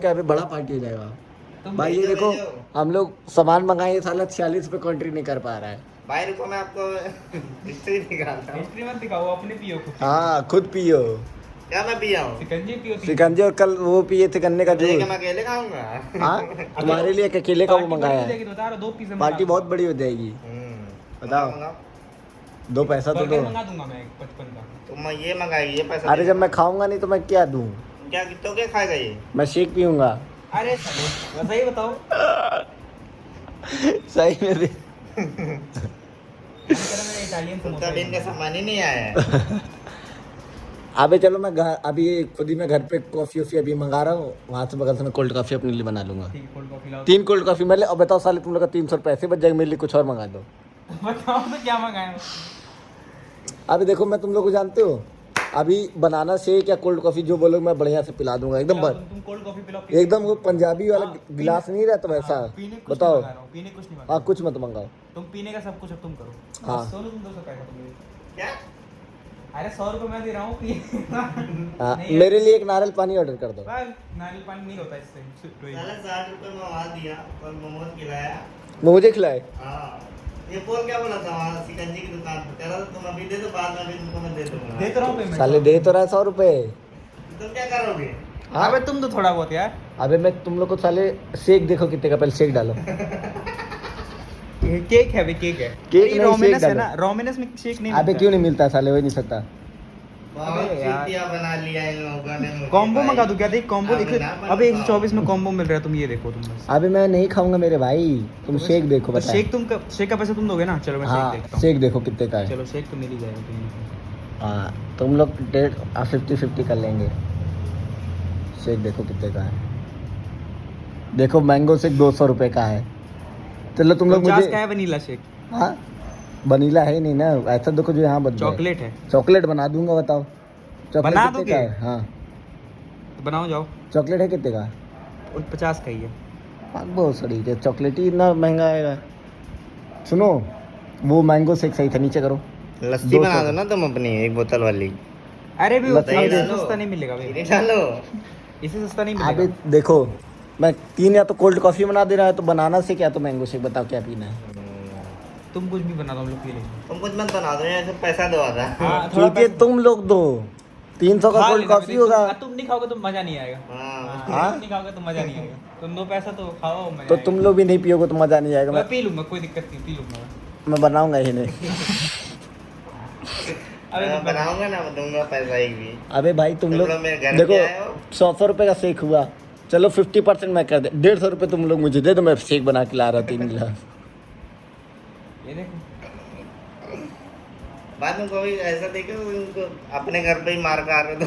क्या अभी बड़ा पार्टी हो जाएगा तुम भाई। ये भेजो, देखो भेजो। हम लोग सामान मंगाए, साला 46 पे कंट्री नहीं कर पा रहा है। भाई रुको मैं आपको हिस्ट्री दिखाता हूँ। हिस्ट्री मत दिखाओ, अपने पियो खुद की। हाँ खुद पियो क्या मैं पिया हूँ? शिकंजी पियो 3 शिकंजी, और कल वो पिए थे गन्ने का तो ये जूस। क्या मैं अकेले खाऊंगा? हाँ तुम्हारे लिए अकेले का वो पार्टी बड़ी मंगाया हो है। जाएगी तो बता रहा, 2 पिज़्ज़ा पार्टी बहुत बड़ी हो जाएगी। बताओ। मंगाओ। दो पैसा तो बर्गर दो। मंगा दूंगा मैं 55 का। तो मैं ये मंगाई, ये पैसा अरे दे जब दो। मैं खाऊंगा नहीं तो मैं क्या दूं? क्या तो क्या खाएगा ये? मैं शेक पीऊंगा। अरे साले सही बताओ। सही में दे। मन करा मेरा इटालियन तो समोसा तब ही इनका बना। सामान ही नहीं आया है। अबे चलो मैं घर अभी खुद ही मैं घर पे कॉफी वॉफी अभी मंगा रहा हूँ, वहां से बगल से मैं कोल्ड कॉफी अपने लिए बना लूंगा। ठीक है, कोल्ड कॉफी लाओ। 3 कोल्ड कॉफी मैं ले। और बताओ साले तुम लोग का 300 रुपये ऐसे बच जाएंगे, मेरे लिए कुछ और मंगा दो। बताओ तो क्या मंगाए? अभी देखो मैं तुम लोग को जानते हो, अभी बनाना शेक या कोल्ड कॉफी जो बोलोगे मैं बढ़िया से पिला दूंगा एकदम तुम कोल्ड कॉफी पिलाओ। एकदम वो पंजाबी वाला हाँ, गिलास नहीं रहता वैसा। पीने कुछ बताओ। नहीं मंगा रहा हूँ, पीने कुछ नहीं मंगा हाँ रहा कुछ मत मंगाओ। हूँ। तुम पीने का सब कुछ अब तुम करो। हाँ। बस सोलो तुम 200 पैसा तुम। क्या? अरे 100 रुपये मैं दे रहा हूँ हाँ नहीं, मेरे लिए एक नारियल पानी ऑर्डर कर दो। नारियल पानी नहीं होता इससे। साला 60 रुपए में वहाँ दिया और मोमोज खिलाया। वो मुझे खिलाए। हाँ। ये पोल क्या बोला था वहाँ शिकंजी की दुकान पर? कह रहा था तुम अभी दे दो, बाद में अभी तुमको मैं दे दूंगा। दे तो रहा हूँ पेमेंट। साले दे तो रहा है 100 रुपये। तुम क्या करोगे? हाँ? अबे तुम तो थोड़ा बहुत यार। अबे मैं तुम लोग को साले शेक देखो कितने का, पहले शेक डालो। केक है, अभी केक है। केक ये नहीं, रोमिनस शेक है डालो। ना, रोमिनस में शेक नहीं अबे क्यों नहीं मिलता साले, हो ही नहीं सकता। बहुत अबे यार। चीटियाँ बना लिया इन लोगों ने मुझे कॉम्बो भाई। मंगा दूं क्या? देख कॉम्बो अब देख। ना अबे बनाओ। 124 में कॉम्बो मिल रहा है, तुम ये देखो तुम बस। अबे मैं नहीं खाऊंगा मेरे भाई, तुम शेक देखो तो बता। शेक का पैसा तुम दोगे ना? चलो मैं शेक हाँ देखता हूँ। शेक देखो कितने का है। चलो शेक तो मिल ही जाएगा कहीं ना कहीं। हाँ तुम लोग 50-50 कर लेंगे। शेक देखो कितने का है। देखो मैंगो शेक 200 रुपये का है। चलो तुम लोग 50 मुझे। का है वनीला शेक। हाँ वनीला है नहीं ना, ऐसा देखो जो यहाँ बन जाए। चॉकलेट है। चॉकलेट बना दूंगा, बताओ। चॉकलेट बना कितने दोगे? का है? हाँ तो बनाओ जाओ। चॉकलेट है कितने का? और 50 का ही है। बहुत सड़ी के चॉकलेट ही इतना महंगा आएगा। सुनो वो मैंगो शेक सही था, नीचे करो। लस्सी 200 बना दो ना तुम अपनी, एक बोतल वाली। अरे भी लस्सी इससे डालो। सस्ता नहीं मिलेगा भाई। चीनी डालो। इससे सस्ता नहीं अबे मिलेगा। देखो मैं 3 या तो कोल्ड कॉफी बना दे रहा है, तो बनाना शेक या तो मैंगो शेक, बताओ क्या पीना है। तुम कुछ भी बना दो, हम लोग पी लेंगे। तुम कुछ मत बना दो, यहाँ से पैसा दो आधा। हाँ, थोड़ा ठीक है पैसा- तुम लोग दो। 300 का खा कोल्ड लेना, कॉफी फिर होगा। तुम नहीं खाओगे तो मजा नहीं आएगा। हाँ। हाँ? तुम नहीं खाओगे तो मजा नहीं आएगा। तुम 2 पैसा तो खाओ, मजा तो आएगा। तुम लोग भी नहीं पियोगे तो मजा नहीं आएगा। मैं पी लूंगा, कोई दिक्कत नहीं, पी लूंगा मैं बनाऊंगा ही नहीं। अबे मैं तुम बनाऊंगा ना, मैं दूंगा पैसा एक भी। अबे भाई तुम लोग मेरे घर देखो पे आए हो? 100 रुपये का शेक हुआ। चलो 50% मैं कर दे, 150 रुपये तुम लोग मुझे दे दो, मैं शेक बना के ला रहा 3 गिलास। ये देखो। बाद में कोई ऐसा देखे उनको अपने घर पे ही मार कर आ रहे तो।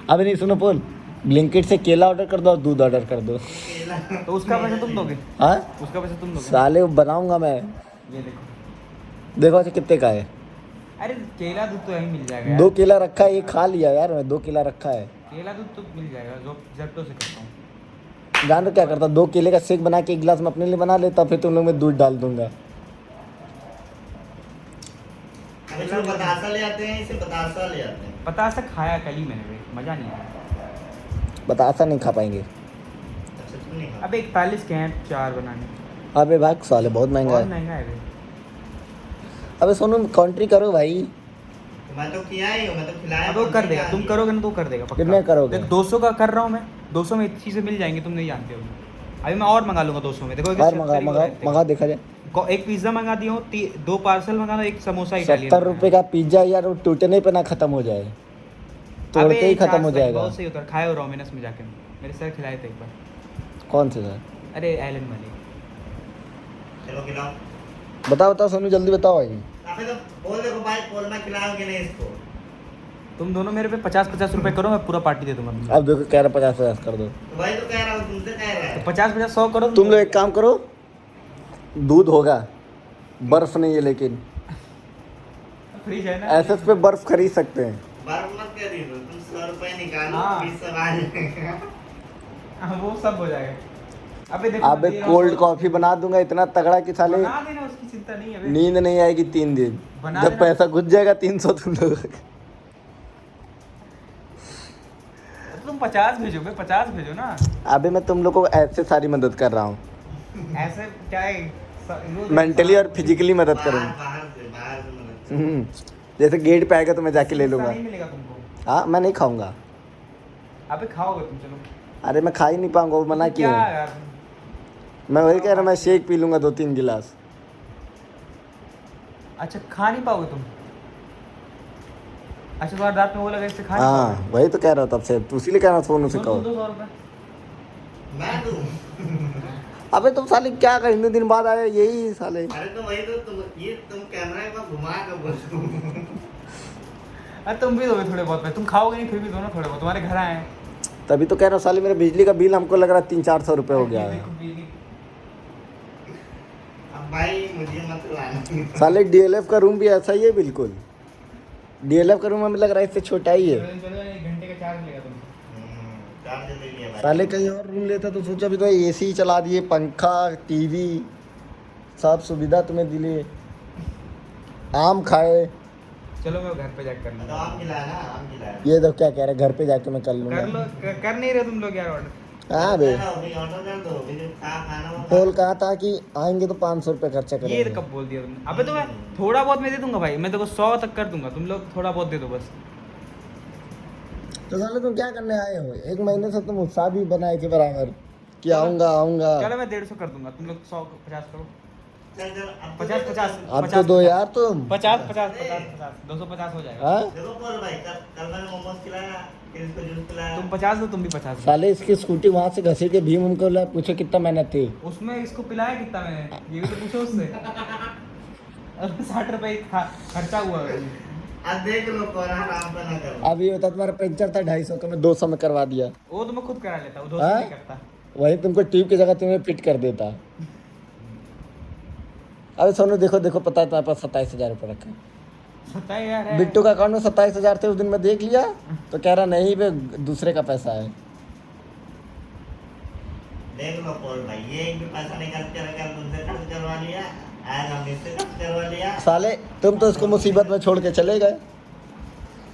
अबे नहीं सुनो पोल, ब्लिंकिट से केला ऑर्डर कर दो और दूध ऑर्डर कर दो। तो उसका पैसा तुम दोगे? हाँ उसका पैसा तुम दोगे? साले वो बनाऊंगा मैं। ये देखो। देखो अच्छा कितने का है। अरे केला दूध तो यहीं मिल जाएगा यार। 2 केला रखा है, ये खा लिया यार मैं, 2 केला रखा है। केला दूध तो मिल जाएगा, जो जेप्टो से करता हूँ। जान दो क्या करता, 2 केले का शेक बना के 1 गिलास में अपने लिए बना लेता, फिर तुम लोग में दूध डाल दूंगा। अभी लोग बतासा ले आते हैं, इसे बतासा ले आते हैं। पता से खाया कल ही मैंने भाई, मजा नहीं आया। बतासा नहीं खा पाएंगे। अच्छा तुम नहीं खाते? अबे 41 के हैं 4 बनाने। अबे भाग साले बहुत महंगा बहुत है। महंगा है भाई। अबे सोनू कंट्री करो भाई। मैं तो किया ही हूँ, मैं तो खिलाया। अब वो कर देगा, तुम करोगे ना तो कर देगा पक्का। कितने करोगे? देख 200 का कर रहा हूँ मैं, 200 में इतनी चीज़ें मिल जाएंगी, तुम नहीं जानते हो। अभी मैं और मंगा लूंगा 200 में। देखो और मंगा देखा जाए। एक पिज्ज़ा मंगा दिया हूँ, 2 पार्सल मंगा दो, एक समोसा इटालियन। 70 रुपये का पिज्जा यार, वो टूटने पे ना खत्म हो जाए, तोड़ते ही खत्म हो जाएगा। बहुत सही होता है, खाए हो रोमिनस में जाके, मेरे सर खिलाए थे एक बार। कौन से सर? अरे एलन वाले। चलो खिलाओ। बताओ बताओ सोनू जल्दी बताओ भाई। अबे तो बोल देखो भाई, बोल मैं खिलाऊं कि नहीं इसको। तुम दोनों मेरे पे 50-50 रुपए करो, मैं पूरा पार्टी दे दूंगा। अब देखो कह रहा 50-50 कर दो। तो भाई तो कह रहा हूँ, तुमसे कह रहा तो है। 50-50 100 करो। तुम लोग एक काम करो, दूध होगा, बर्फ नहीं है, लेकिन फ्रिज है ना। एसएस पे बर्फ खरीद सकते हैं। बर्फ मत कर दी, तुम 100 रुपए निकालो, हाँ। 20 सवाल जाएगा। हाँ, वो सब हो जाएगा। अबे देखो अबे मैं दे रहा हूँ। कोल्ड कॉफी बना दूंगा इतना तगड़ा कि साले बना देना, उसकी चिंता नहीं है बे। नींद नहीं आएगी 3 दिन। बना जब देना। पैसा घुस जाएगा 300 तुम लोग। तुम तुम 50 भेजो भाई, 50 भेजो ना। अभी मैं तुम लोग को ऐसे सारी मदद कर रहा हूँ, ऐसे क्या है, मेंटली और फिजिकली मदद बाहर करूँगा। बाहर से मदद। जैसे गेट पे आएगा तो मैं जाके ले लूँगा। नहीं मिलेगा तुमको। हाँ मैं नहीं खाऊंगा। अबे खाओगे तुम, चलो। अरे मैं खा ही नहीं पाऊंगा, वो मना क्या किया है। यार, मैं वही कह रहा हूँ, मैं शेक पी लूंगा 2-3 गिलास। अच्छा खा नहीं पाओगे तुम? अच्छा तुम्हारे दांत में वो लगा, इससे खा नहीं हाँ पाओगे? वही तो कह रहा था तब से, तो इसीलिए कह रहा था फोन से दो कहो। 200 रुपये। मैं दूं? अबे तुम साले क्या कर, इतने दिन बाद आए यही साले। अरे तो वही तो तुम कैमरा के पास घुमा कर बोल तुम। अरे तुम भी दोगे थोड़े बहुत में, तुम खाओगे नहीं फिर भी दो ना थोड़े बहुत, तुम्हारे घर आए हैं। तभी तो कह रहा हूँ साले, मेरे बिजली का बिल हमको लग रहा है 300-400 रुपये हो गया है। देखो, बिजली। अब भाई मुझे मत लाना। साले डीएलएफ का रूम भी ऐसा ही है बिल्कुल। डीएलएफ का रूम हमें लग रहा है इससे छोटा ही है। चलो 1 घंटे का चार्ज मिलेगा तुमको। चार्ज ले लिया भाई। साले कहीं और रूम लेता तो सोचा भी तो एसी चला दिए, पंखा, टीवी, सब सुविधा तुम्हें दिली, आम खाए। चलो मैं घर पे जाकर कर तो लूँगा। आम खिलाया ना, आम खिलाया। ये तो क्या कह रहे, घर पे जाके मैं कर कर लूंगा। लो, कर नहीं रहे तुम लोग यार ऑर्डर। हाँ बे, अभी ऑर्डर कर दो, अभी जो खाना वो बोल कहा था कि आएंगे तो 500 रुपये खर्चा ये करेंगे। कब बोल दिया तुमने? अबे तो मैं थोड़ा बहुत मैं दे दूंगा भाई, मैं तो 100 तक कर दूंगा, तुम लोग थोड़ा बहुत दे दो बस। तो साले तुम क्या करने आए हो? 1 महीने से तुम उत्साह भी बनाए के बराबर कि आऊंगा आऊंगा। चलो मैं 150 कर दूंगा, तुम लोग 100 50 करो। चल चल अब 50 अब तो दो यार तुम। 50 250 हो जाएगा। हाँ देखो बोल भाई, कल मैंने मोमोज खिलाया, फिर इसको जूस पिलाया। तुम 50 दो, तुम भी 50 दो। साले इसकी स्कूटी वहां से घसीट के भीम उनको ला, पूछो कितना मेहनत थी। उसमें इसको पिलाया कितना मैंने, ये भी तो पूछो उससे। 60 रुपए खर्चा हुआ है। अब देख लो कौन आराम पे ना करो। अब ये होता तुम्हारा पंचर था 250 का, मैं 200 में करवा दिया। वो तो मैं खुद करा लेता, वो 200 हाँ? नहीं करता। वही तुमको ट्यूब की जगह तुम्हें फिट कर देता। अरे सोनू देखो देखो, पता है तुम्हारे पास 27,000 रुपये रखे। पता है यार है। बिट्टू का अकाउंट में 27,000 थे, उस दिन मैं देख लिया तो कह रहा नहीं बे, दूसरे का पैसा है। देख लो कौन भाई, ये एक भी पैसा नहीं खर्च करेगा, तुमसे खर्च करवा लिया, आज हम इससे खर्च करवा लिया। साले तुम तो इसको मुसीबत में छोड़ के चले गए।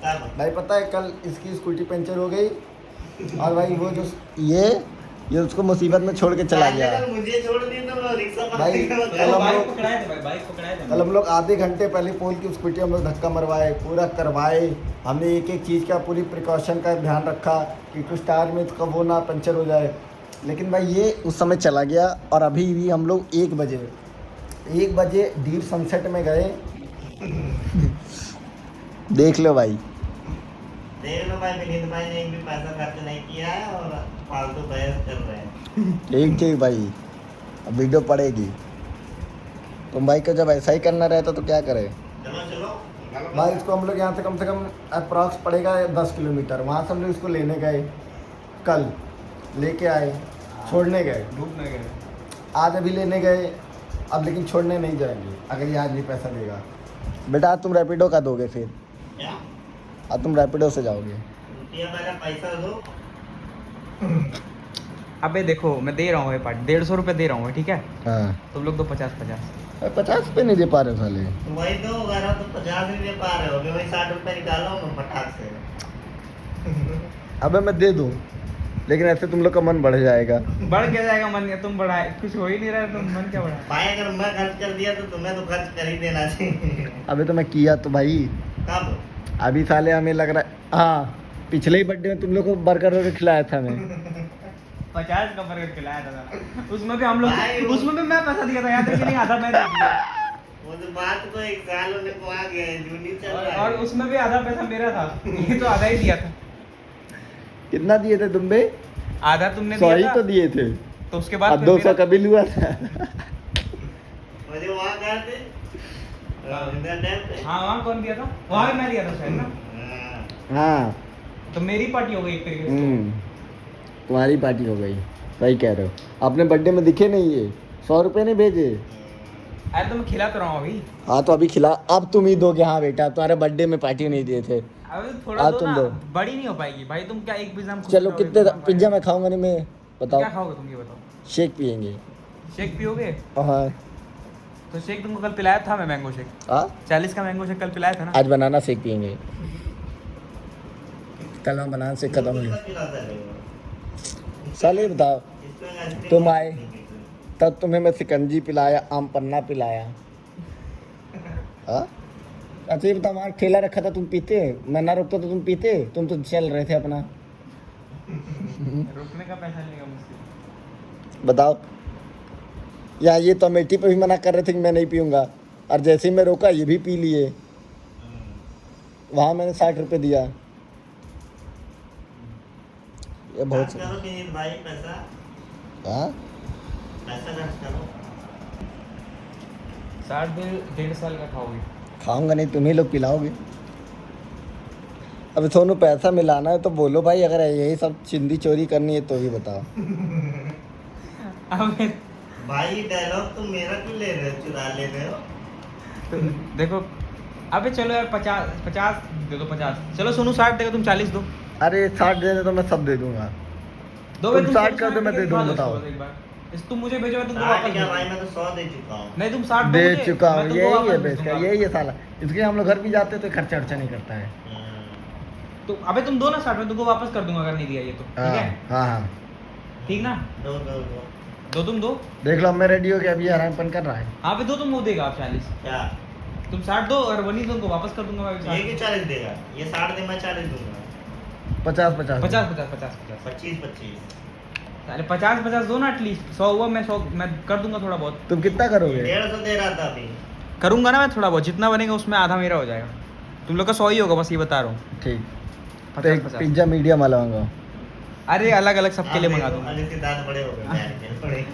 तब भाई पता है कल इसकी स्कूटी पंचर हो गई, और भाई वो जो ये उसको मुसीबत में छोड़ के चला गया। अगर मुझे छोड़ दी तो मैं रिक्शा भाई, पकड़ कल हम बाइक लोग- पकड़ाए थे भाई, बाइक पकड़ाए थे। कल हम लोग आधे घंटे पहले पोल की स्कूटी हम लोग धक्का मरवाए, पूरा करवाए। हमने एक एक चीज़ का पूरी प्रिकॉशन का ध्यान रखा कि कुछ टायर में तो वो ना पंचर हो जाए। लेकिन भाई ये उस समय चला गया, और अभी भी हम लोग 1 बजे डीप सनसेट में गए। देख लो भाई, देख लो भाई, विनीत भाई ने एक भी पैसा खर्च नहीं किया है और फालतू बहस कर रहे हैं। ठीक ठीक भाई, अब वीडियो पड़ेगी। तुम भाई को जब ऐसा ही करना रहता तो क्या करे चलो चलो निकालो भाई। पैसा। इसको हम लोग यहाँ से कम अप्रॉक्स पड़ेगा 10 किलोमीटर। वहाँ से हम लोग इसको लेने गए, कल लेके आए, छोड़ने गए, डूबने गए। आज अभी लेने गए, अब लेकिन छोड़ने नहीं जाएंगे अगर ये आज नहीं पैसा देगा। बेटा आज तुम रैपिडो का दोगे, फिर क्या आज तुम रैपिडो से जाओगे। रुपया मेरा पैसा दो। अबे देखो मैं दे रहा हूँ ये पार्ट, 150 रुपये दे रहा हूँ ठीक है, हाँ तुम लोग दो 50। 50 रुपये नहीं दे पा रहे साले। तो वही तो अगर तो 50 नहीं दे पा रहे हो, अभी वही 60 रुपये निकालो मैं फटाक से। अबे मैं दे दूँ, लेकिन ऐसे तुम लोग का मन बढ़ जाएगा। बढ़ क्या जाएगा मन, या तुम बढ़ाए, कुछ हो ही नहीं रहा है, तुम मन क्या बढ़ाए? भाई अगर मैं खर्च कर दिया तो तुम्हें तो खर्च कर ही देना चाहिए। अबे तो मैं किया तो भाई, कब? अभी साले हमें लग रहा है, हाँ पिछले ही बर्थडे में तुम लोग को बर्गर खिलाया था मैं। 50 का बर्गर खिलाया था, उसमें भी हम लोग, भाई, वो- उसमें भी मैं पैसा दिया था, याद है कि नहीं? आधा मैं दे दिया। वो तो बात को 1 साल होने को आ गया है, जूनी चल रहा और है। उसमें भी आधा पैसा मेरा था, ये तो आधा ही दिया था। कितना दिए थे तुम बे? आधा तुमने 100 ही दिया तो था, दिए थे, तो उसके बाद अब फिर 200 मेरा- का बिल हुआ था। मुझे वहाँ गए थे इंदिरा डैम पे। हाँ वहाँ कौन दिया था? वहाँ भी मैं दिया था शायद ना, हाँ। हाँ तो मेरी पार्टी हो गई एक तरीके से। तुम्हारी पार्टी हो गई, सही कह रहे हो। अपने बर्थडे में दिखे नहीं ये, 100 रुपये नहीं भेजे। अरे तो मैं खिला तो रहा हूँ अभी, हाँ तो अभी खिला, अब तुम ही दोगे। हाँ बेटा, तुम्हारे बर्थडे में पार्टी नहीं दिए थे। अभी थोड़ा हाँ, दो तुम ना, दो। बड़ी नहीं हो पाएगी भाई। तुम क्या एक पिज्जा में खुश चलो रहोगे? कितने तुम पिज्जा मैं खाऊंगा नहीं मैं, बताओ। क्या खाओगे तुम ये बताओ? शेक पियेंगे। शेक पियोगे? हाँ तो शेक तुमको कल पिलाया था मैं, मैंगो शेक हाँ, 40 का मैंगो शेक कल पिलाया था ना। आज बनाना शेक पियेंगे। कलम बनाने से खत्म हो गया। सब खिलाता है वो। साले बताओ, इसको आइसक्रीम तुम आए। नहीं पीते। तब तुम्हें मैं शिकंजी पिलाया, आम पन्ना पिलाया। हाँ? अच्छा ये बताओ, वहाँ ठेला रखा था, तुम पीते? मैं ना रोकता तो तुम पीते? तुम तो चल रहे थे अपना। रुकने का पैसा लेगा मुझसे। बताओ, या ये तो अमेठी पे भी मना कर रहे थे कि मैं नहीं पीऊँगा, और जैसे ही मैं रोका ये भी पी लिए। वहाँ मैंने 60 रुपये दिया। ये बहुत खर्च करो विनीत भाई पैसा। हाँ, पैसा खर्च करो। 1.5 साल का खाओगे। खाऊंगा नहीं, तुम ही लोग पिलाओगे। अब सोनू पैसा मिलाना है तो बोलो भाई, अगर यही सब चिंदी चोरी करनी है तो ही बताओ। अब भाई डायलॉग तुम मेरा क्यों ले रहे हो, चुरा ले रहे हो? तो देखो, अबे चलो यार 50 दे दो 50। चलो सोनू 60 देगा, तुम 40 दो। अरे 60 देने तो मैं सब दे दूंगा। दो तुम भाई, 60 कर दो, मैं दे दूंगा, बताओ। एक बार तुम मुझे भेजो, मैं तुमको साठ वापस क्या भेज भाई, दूंगा। मैं तो 100 दे चुका हूँ। नहीं तुम 60 दे मुझे, चुका मैं हूँ, तुमको यही है वापस भेज बेस का, दूंगा। यही है साला। इसके हम लोग घर भी जाते हैं तो खर्चा वर्चा नहीं करता है। तो अबे तुम दो ना 60, मैं तुमको वापस कर दूंगा अगर नहीं दिया ये तो। ठीक है, हाँ हाँ, ठीक ना? दो दो दो दो तुम दो। देख लो, अब मैं रेडी हो गया, अभी हरामपन कर रहा है। हाँ पे दो, तुम वो देगा आप 40। क्या? तुम 60 दो और वनी तुमको वापस कर दूंगा मैं भी ये 60। क्यों 40 देगा? ये 60 दे, मैं 40 दूंगा। 50 50 50 50 50 50। 25 25। अरे 50 50 दो ना एटलीस्ट। 100 हुआ, मैं 100 मैं कर दूंगा थोड़ा बहुत। तुम कितना करोगे? 150 दे रहा था अभी। करूंगा ना मैं थोड़ा बहुत, जितना बनेगा उसमें आधा मेरा हो जाएगा। तुम लोग का 100 ही होगा, बस ये बता रहा हूँ। ठीक। तो 50 एक 50। पिज्जा मीडियम वाला मंगाओ। अरे अलग अलग सबके लिए मंगा दूंगा। अली के दांत बड़े हो गए यार के बड़े।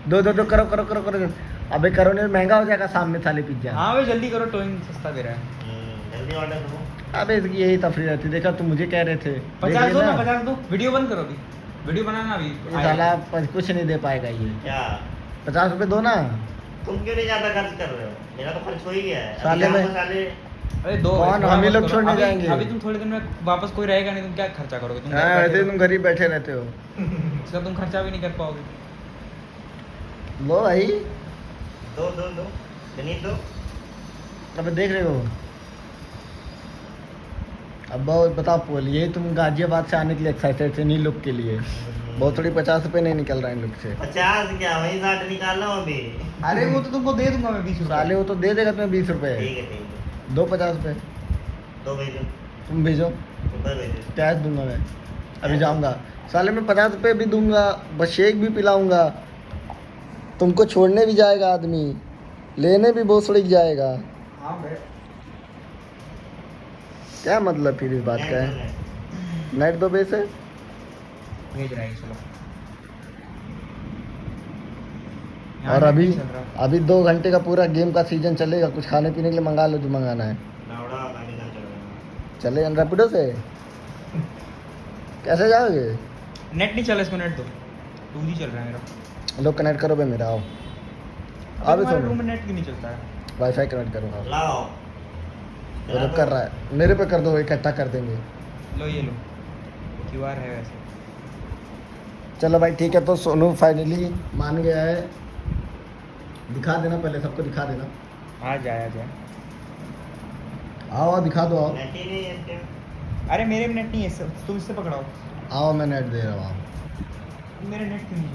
दो दो दो, करो करो करो करो। अबे करो नहीं, महंगा हो जाएगा सामने थाली पिज्जा। हाँ भाई जल्दी करो, टोइंग सस्ता दे रहा है। जल्दी ऑर्डर करो। अबे इसकी यही तफरी रहती, देखा तुम मुझे कह रहे थे। 50 दो देख ना, लेना। 50 दो। वीडियो बंद करो अभी, वीडियो बनाना अभी। ये साला कुछ नहीं दे पाएगा ये। क्या? 50 रुपये दो ना। तुम क्यों नहीं ज्यादा खर्च कर रहे हो? मेरा तो खर्च हो ही गया है। अभी साले जाओ में- तो साले अरे दो कौन? थोड़ा हम ही बहुत लोग करो। छोड़ने अभी- जाएंगे। अभी तुम थोड़े दिन में वापस कोई रहेगा नहीं, तुम क्या खर्चा करोगे? तुम घर हाँ, बैठे वैसे हो। तुम घर ही बैठे रहते हो। इसका तुम खर्चा भी नहीं कर पाओगे। लो भाई, दो दो दो विनीत दो। अब देख रहे हो। अब बहुत बताओ पोल, यही तुम गाजियाबाद से आने के लिए एक्साइटेड थे, इन लोग के लिए। बहुत थोड़ी 50 रुपये नहीं निकल रहा है इन लोग से। 50 क्या, वही 60 निकाल रहा हूँ अभी। अरे वो तो तुमको दे दूंगा मैं 20 साले वो तो दे देगा तुम्हें 20 रुपये। ठीक है दो 50 रुपये दो भेजो। तुम भेजो, ऊपर भेजो। कैश दूंगा मैं। अभी जाऊंगा साले, मैं 50 रुपये भी दूंगा, बस शेक भी पिलाऊंगा। तुमको छोड़ने भी जाएगा आदमी, लेने भी बहुत सड़क जाएगा। हाँ भाई, क्या मतलब फिर इस बात का है? नेट दो बेस है। भेज रहा है चलो। और यहाँ अभी नहीं चल रहा। अभी 2 घंटे का पूरा गेम का सीजन चलेगा। कुछ खाने पीने के लिए मंगा लो जो मंगाना है। लावड़ा गाड़ी ना चलो। चले रैपिडो से? कैसे जाओगे? नेट नहीं चल रहा, इसको नेट दो। 2G चल रहा है मेरा। लोग कनेक्ट करो बे मेरा। आओ अबे अभी तुम्हारे रूम सुनो, में नेट क्यों नहीं चलता है? वाईफाई कनेक्ट करो। आओ, लाओ। वो जब कर रहा है मेरे पे कर दो, इकट्ठा कर देंगे। लो ये लो, QR है वैसे। चलो भाई ठीक है, तो सोनू फाइनली मान गया है। दिखा देना, पहले सबको दिखा देना। आ जाए। आओ दिखा दो, आओ नेट ही नहीं है इसके। अरे मेरे में नेट नहीं है, तुम इससे पकड़ाओ। आओ, मैं नेट दे रहा हूँ। मेरे नेट क्यों नहीं